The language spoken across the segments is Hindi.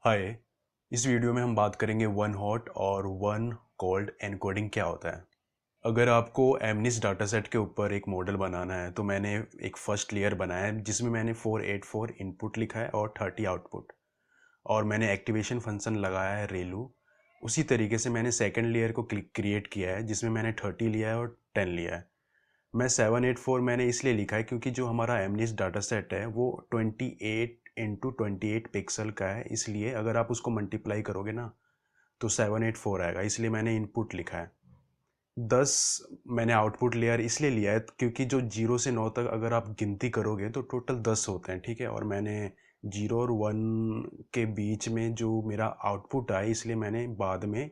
हाय। इस वीडियो में हम बात करेंगे वन हॉट और वन कोल्ड एनकोडिंग क्या होता है। अगर आपको एमनिस डाटासेट के ऊपर एक मॉडल बनाना है तो मैंने एक फर्स्ट लेयर बनाया है जिसमें मैंने 484 इनपुट लिखा है और 30 आउटपुट, और मैंने एक्टिवेशन फंक्शन लगाया है रेलू। उसी तरीके से मैंने सेकंड लेयर को क्रिएट किया है जिसमें मैंने 30 लिया है और 10 लिया है। मैं 784 मैंने इसलिए लिखा है क्योंकि जो हमारा एमनिस डाटा सेट है वो 28 × 28 पिक्सल का है, इसलिए अगर आप उसको मल्टीप्लाई करोगे ना तो 784 आएगा, इसलिए मैंने इनपुट लिखा है। 10 मैंने आउटपुट लेयर इसलिए लिया है क्योंकि जो 0 से 9 तक अगर आप गिनती करोगे तो टोटल 10 होते हैं, ठीक है। और मैंने 0 और 1 के बीच में जो मेरा आउटपुट आया इसलिए मैंने बाद में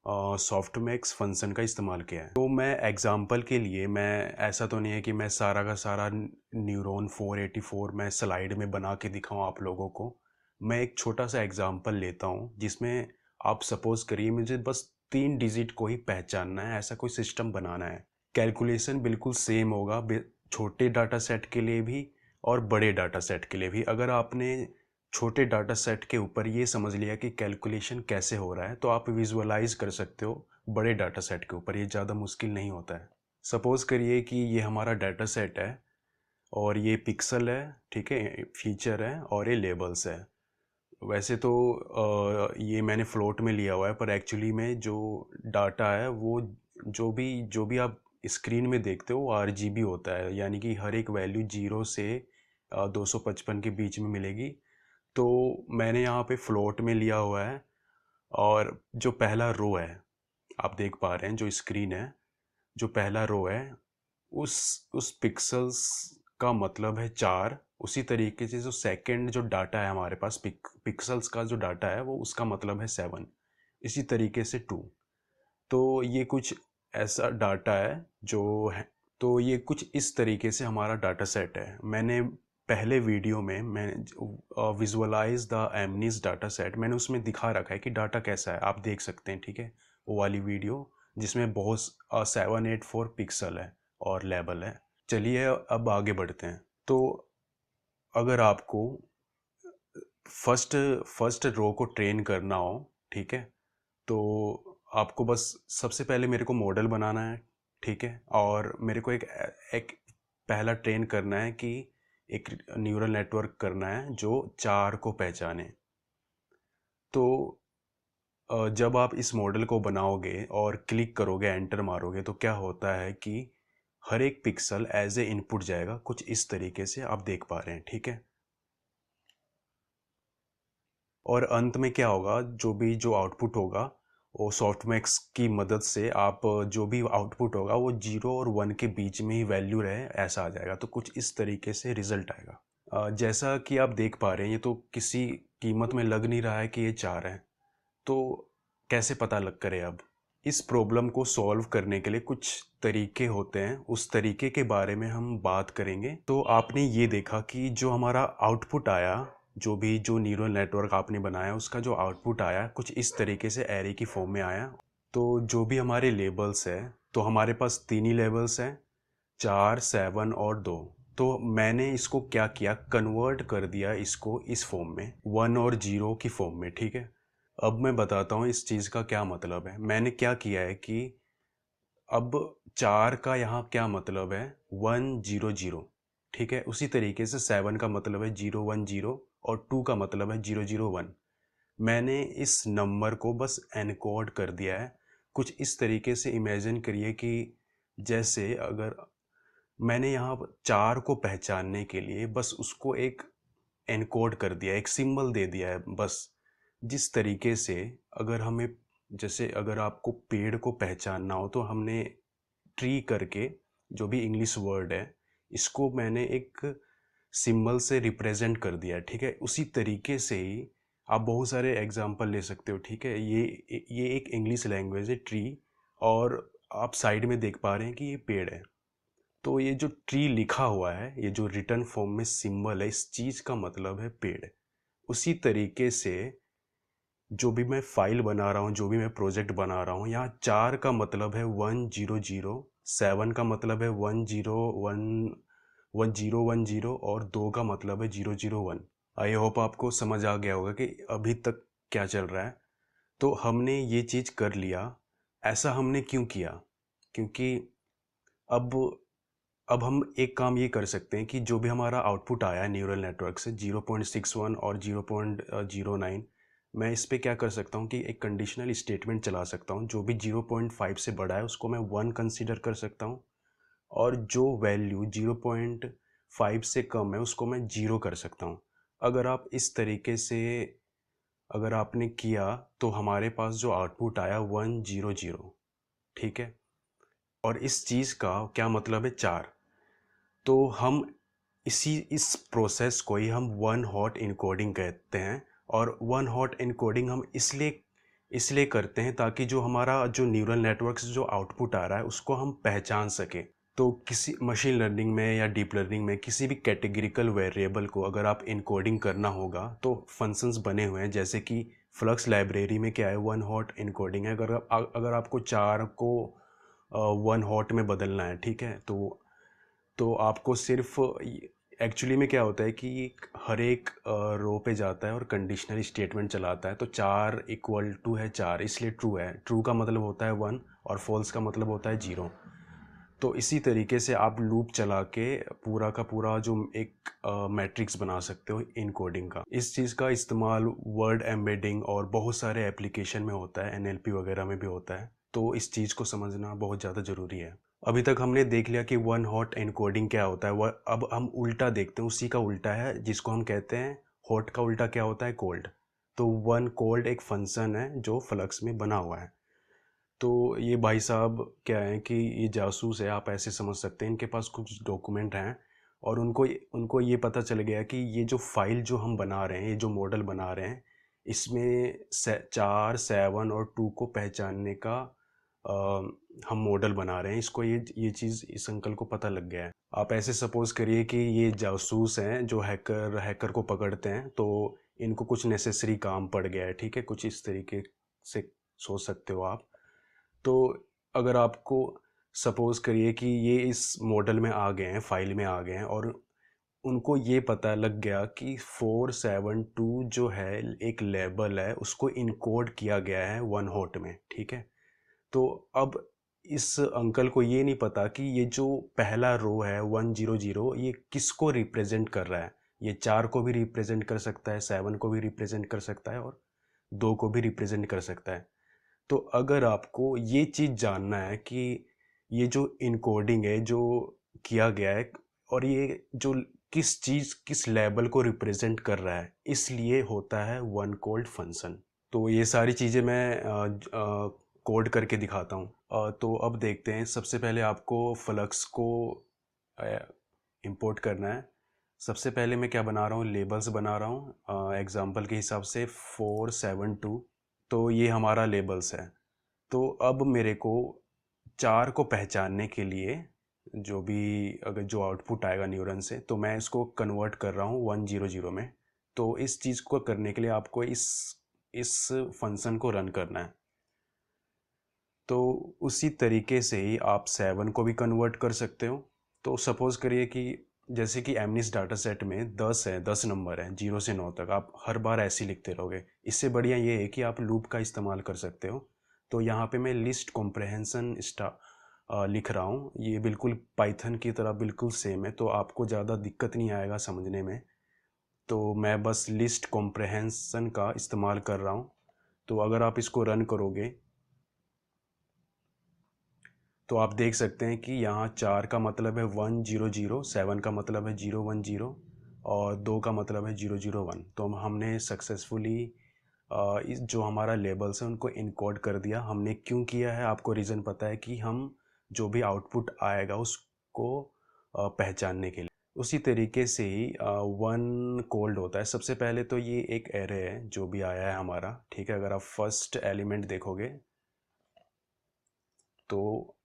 सॉफ्टमैक्स फंक्शन का इस्तेमाल किया है। तो मैं एग्जांपल के लिए, मैं ऐसा तो नहीं है कि मैं सारा का सारा न्यूरॉन 484 मैं स्लाइड में बना के दिखाऊं आप लोगों को। मैं एक छोटा सा एग्जांपल लेता हूं जिसमें आप सपोज करिए मुझे बस 3 डिजिट को ही पहचानना है, ऐसा कोई सिस्टम बनाना है। कैलकुलेशन बिल्कुल सेम होगा छोटे डाटा सेट के लिए भी और बड़े डाटा सेट के लिए भी। अगर आपने छोटे डाटा सेट के ऊपर ये समझ लिया कि कैलकुलेशन कैसे हो रहा है तो आप विजुअलाइज कर सकते हो बड़े डाटा सेट के ऊपर, ये ज़्यादा मुश्किल नहीं होता है। सपोज़ करिए कि ये हमारा डाटा सेट है और ये पिक्सल है, ठीक है, फीचर है और ये लेबल्स है। वैसे तो ये मैंने फ्लोट में लिया हुआ है, पर एक्चुअली में जो डाटा है वो जो भी आप स्क्रीन में देखते हो वो RGB होता है, यानी कि हर एक वैल्यू 0 से 255 के बीच में मिलेगी। तो मैंने यहाँ पे फ्लोट में लिया हुआ है, और जो पहला रो है आप देख पा रहे हैं, जो स्क्रीन है, जो पहला रो है उस पिक्सल्स का मतलब है 4। उसी तरीके से जो सेकंड जो डाटा है हमारे पास पिक्सल्स का जो डाटा है वो उसका मतलब है 7। इसी तरीके से 2। तो ये कुछ ऐसा डाटा है जो है। तो ये कुछ इस तरीके से हमारा डाटा सेट है। मैंने पहले वीडियो में मैं विजुअलाइज द एमनीस डाटा सेट, मैंने उसमें दिखा रखा है कि डाटा कैसा है, आप देख सकते हैं, ठीक है। वो वाली वीडियो जिसमें बहुत 784 पिक्सल है और लेबल है। चलिए अब आगे बढ़ते हैं। तो अगर आपको फर्स्ट फर्स्ट रो को ट्रेन करना हो, ठीक है, तो आपको बस सबसे पहले मेरे को मॉडल बनाना है, ठीक है। और मेरे को एक पहला ट्रेन करना है कि एक न्यूरल नेटवर्क करना है जो 4 को पहचाने। तो जब आप इस मॉडल को बनाओगे और क्लिक करोगे, एंटर मारोगे, तो क्या होता है कि हर एक पिक्सल एज ए इनपुट जाएगा, कुछ इस तरीके से आप देख पा रहे हैं, ठीक है। और अंत में क्या होगा, जो आउटपुट होगा वो सॉफ्टमैक्स की मदद से आप जो भी आउटपुट होगा वो 0 और 1 के बीच में ही वैल्यू रहे ऐसा आ जाएगा। तो कुछ इस तरीके से रिजल्ट आएगा। जैसा कि आप देख पा रहे हैं ये तो किसी कीमत में लग नहीं रहा है कि ये 4 है। तो कैसे पता लग करे अब? इस प्रॉब्लम को सॉल्व करने के लिए कुछ तरीके होते हैं, उस तरीके के बारे में हम बात करेंगे। तो आपने ये देखा कि जो हमारा आउटपुट आया, जो न्यूरल नेटवर्क आपने बनाया उसका जो आउटपुट आया कुछ इस तरीके से एरे की फॉर्म में आया। तो जो भी हमारे लेबल्स है, तो हमारे पास 3 ही लेबल्स हैं, 4, 7 और 2। तो मैंने इसको क्या किया, कन्वर्ट कर दिया इसको इस फॉर्म में, 1 और 0 की फॉर्म में, ठीक है। अब मैं बताता हूँ इस चीज़ का क्या मतलब है। मैंने क्या किया है कि अब 4 का यहाँ क्या मतलब है, 100, ठीक है। उसी तरीके से 7 का मतलब है 010 और 2 का मतलब है 001। मैंने इस नंबर को बस एनकोड कर दिया है। कुछ इस तरीके से इमेजिन करिए कि जैसे अगर मैंने यहाँ 4 को पहचानने के लिए बस उसको एक एनकोड कर दिया, एक सिंबल दे दिया है बस। जिस तरीके से अगर हमें, जैसे अगर आपको पेड़ को पहचानना हो तो हमने ट्री करके, जो भी इंग्लिश वर्ड है, इसको मैंने एक सिंबल से रिप्रेजेंट कर दिया है, ठीक है। उसी तरीके से ही आप बहुत सारे एग्जांपल ले सकते हो, ठीक है। ये एक इंग्लिश लैंग्वेज है, ट्री, और आप साइड में देख पा रहे हैं कि ये पेड़ है। तो ये जो ट्री लिखा हुआ है, ये जो रिटर्न फॉर्म में सिंबल है, इस चीज़ का मतलब है पेड़। उसी तरीके से जो भी मैं फाइल बना रहा हूँ, जो भी मैं प्रोजेक्ट बना रहा हूँ, यहाँ 4 का मतलब है 100, 7 का मतलब है 1010 और 2 का मतलब है 001। आई होप आपको समझ आ गया होगा कि अभी तक क्या चल रहा है। तो हमने ये चीज़ कर लिया। ऐसा हमने क्यों किया? क्योंकि अब अब हम एक काम ये कर सकते हैं कि जो भी हमारा आउटपुट आया है न्यूरल नेटवर्क से 0.61 और 0.09, मैं इस पे क्या कर सकता हूँ कि एक कंडीशनल स्टेटमेंट चला सकता हूँ। जो भी 0.5 से बड़ा है उसको मैं 1 कंसीडर कर सकता हूँ, और जो वैल्यू 0.5 से कम है उसको मैं 0 कर सकता हूँ। अगर आप इस तरीके से अगर आपने किया तो हमारे पास जो आउटपुट आया 100, ठीक है। और इस चीज़ का क्या मतलब है? 4। तो हम इस प्रोसेस को ही हम वन हॉट इनकोडिंग कहते हैं। और वन हॉट इनकोडिंग हम इसलिए इसलिए करते हैं ताकि जो हमारा जो न्यूरल नेटवर्क से जो आउटपुट आ रहा है उसको हम पहचान सकें। तो किसी मशीन लर्निंग में या डीप लर्निंग में किसी भी कैटेगरिकल वेरिएबल को अगर आप इनकोडिंग करना होगा तो फंक्शंस बने हुए हैं, जैसे कि फ्लक्स लाइब्रेरी में क्या है, वन हॉट इनकोडिंग है। अगर आपको 4 को वन हॉट में बदलना है, ठीक है, तो आपको सिर्फ एक्चुअली में क्या होता है कि हर एक रो पे जाता है और कंडीशनल स्टेटमेंट चलाता है। तो 4 इक्वल टू है 4, इसलिए ट्रू है। ट्रू का मतलब होता है 1 और फॉल्स का मतलब होता है 0। तो इसी तरीके से आप लूप चला के पूरा का पूरा जो एक मैट्रिक्स बना सकते हो इन कोडिंग का। इस चीज़ का इस्तेमाल वर्ड एम्बेडिंग और बहुत सारे एप्लीकेशन में होता है, एनएलपी वगैरह में भी होता है। तो इस चीज़ को समझना बहुत ज़्यादा ज़रूरी है। अभी तक हमने देख लिया कि वन हॉट एनकोडिंग क्या होता है। वह अब हम उल्टा देखते हैं, उसी का उल्टा है जिसको हम कहते हैं हॉट का उल्टा क्या होता है? कोल्ड। तो वन कोल्ड एक फंक्शन है जो फ्लक्स में बना हुआ है। तो ये भाई साहब क्या है कि ये जासूस है, आप ऐसे समझ सकते हैं। इनके पास कुछ डॉक्यूमेंट हैं और उनको उनको ये पता चल गया कि ये जो फाइल जो हम बना रहे हैं, ये जो मॉडल बना रहे हैं, इसमें 4, 7 और 2 को पहचानने का हम मॉडल बना रहे हैं। इसको ये चीज़ इस अंकल को पता लग गया है। आप ऐसे सपोज करिए कि ये जासूस हैं जो हैकर को पकड़ते हैं, तो इनको कुछ नेसेसरी काम पड़ गया है, ठीक है, कुछ इस तरीके से सोच सकते हो आप। तो अगर आपको सपोज करिए कि ये इस मॉडल में आ गए हैं, फाइल में आ गए हैं, और उनको ये पता लग गया कि 472 जो है एक लेबल है, उसको इनकोड किया गया है वन हॉट में, ठीक है। तो अब इस अंकल को ये नहीं पता कि ये जो पहला रो है 100, ये किसको रिप्रेजेंट कर रहा है। ये 4 को भी रिप्रेजेंट कर सकता है, 7 को भी रिप्रेजेंट कर सकता है, और 2 को भी रिप्रेजेंट कर सकता है। तो अगर आपको ये चीज़ जानना है कि ये जो इनकोडिंग है जो किया गया है, और ये जो किस लेबल को रिप्रेजेंट कर रहा है, इसलिए होता है वन कोल्ड फंक्शन। तो ये सारी चीज़ें मैं कोड करके दिखाता हूँ। तो अब देखते हैं। सबसे पहले आपको फ्लक्स को इंपोर्ट करना है। सबसे पहले मैं क्या बना रहा हूँ, लेबल्स बना रहा हूँ एग्जांपल के हिसाब से 472। तो ये हमारा लेबल्स है। तो अब मेरे को 4 को पहचानने के लिए जो भी अगर जो आउटपुट आएगा न्यूरन से, तो मैं इसको कन्वर्ट कर रहा हूँ 100 में। तो इस चीज़ को करने के लिए आपको इस फंक्शन को रन करना है। तो उसी तरीके से ही आप 7 को भी कन्वर्ट कर सकते हो। तो सपोज़ करिए कि जैसे कि एमनिस डाटा सेट में 10 है, 10 नंबर हैं 0 से 9 तक, आप हर बार ऐसे ही लिखते रहोगे। इससे बढ़िया ये है कि आप लूप का इस्तेमाल कर सकते हो। तो यहाँ पे मैं लिस्ट कॉम्प्रहेंसन लिख रहा हूँ। ये बिल्कुल पाइथन की तरह बिल्कुल सेम है, तो आपको ज़्यादा दिक्कत नहीं आएगा समझने में। तो मैं बस लिस्ट कॉम्प्रहेंसन का इस्तेमाल कर रहा हूँ। तो अगर आप इसको रन करोगे तो आप देख सकते हैं कि यहाँ 4 का मतलब है 100, 7 का मतलब है 010, और 2 का मतलब है 001। तो हमने सक्सेसफुली इस जो हमारा लेबल्स है उनको इनकोड कर दिया। हमने क्यों किया है, आपको रीज़न पता है कि हम जो भी आउटपुट आएगा उसको पहचानने के लिए। उसी तरीके से ही वन कोल्ड होता है। सबसे पहले तो ये एक एरे है जो भी आया है हमारा, ठीक है। अगर आप फर्स्ट एलिमेंट देखोगे तो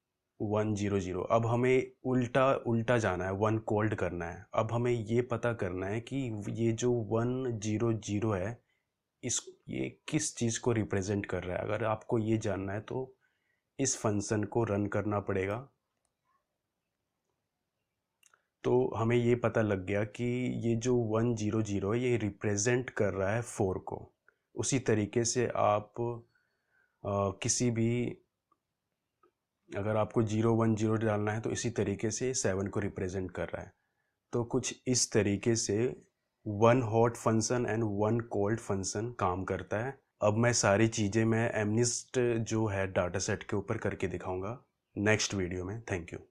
100। अब हमें उल्टा उल्टा जाना है, वन कोल्ड करना है। अब हमें ये पता करना है कि ये जो 100 है, इस ये किस चीज़ को रिप्रेजेंट कर रहा है। अगर आपको ये जानना है तो इस फंक्शन को रन करना पड़ेगा। तो हमें ये पता लग गया कि ये जो 100 है ये रिप्रेजेंट कर रहा है 4 को। उसी तरीके से आप किसी भी, अगर आपको 010 डालना है तो इसी तरीके से 7 को रिप्रेजेंट कर रहा है। तो कुछ इस तरीके से 1 hot function and 1 cold function काम करता है। अब मैं सारी चीज़ें मैं एमनिस्ट जो है डाटा सेट के ऊपर करके दिखाऊंगा नेक्स्ट वीडियो में। Thank you.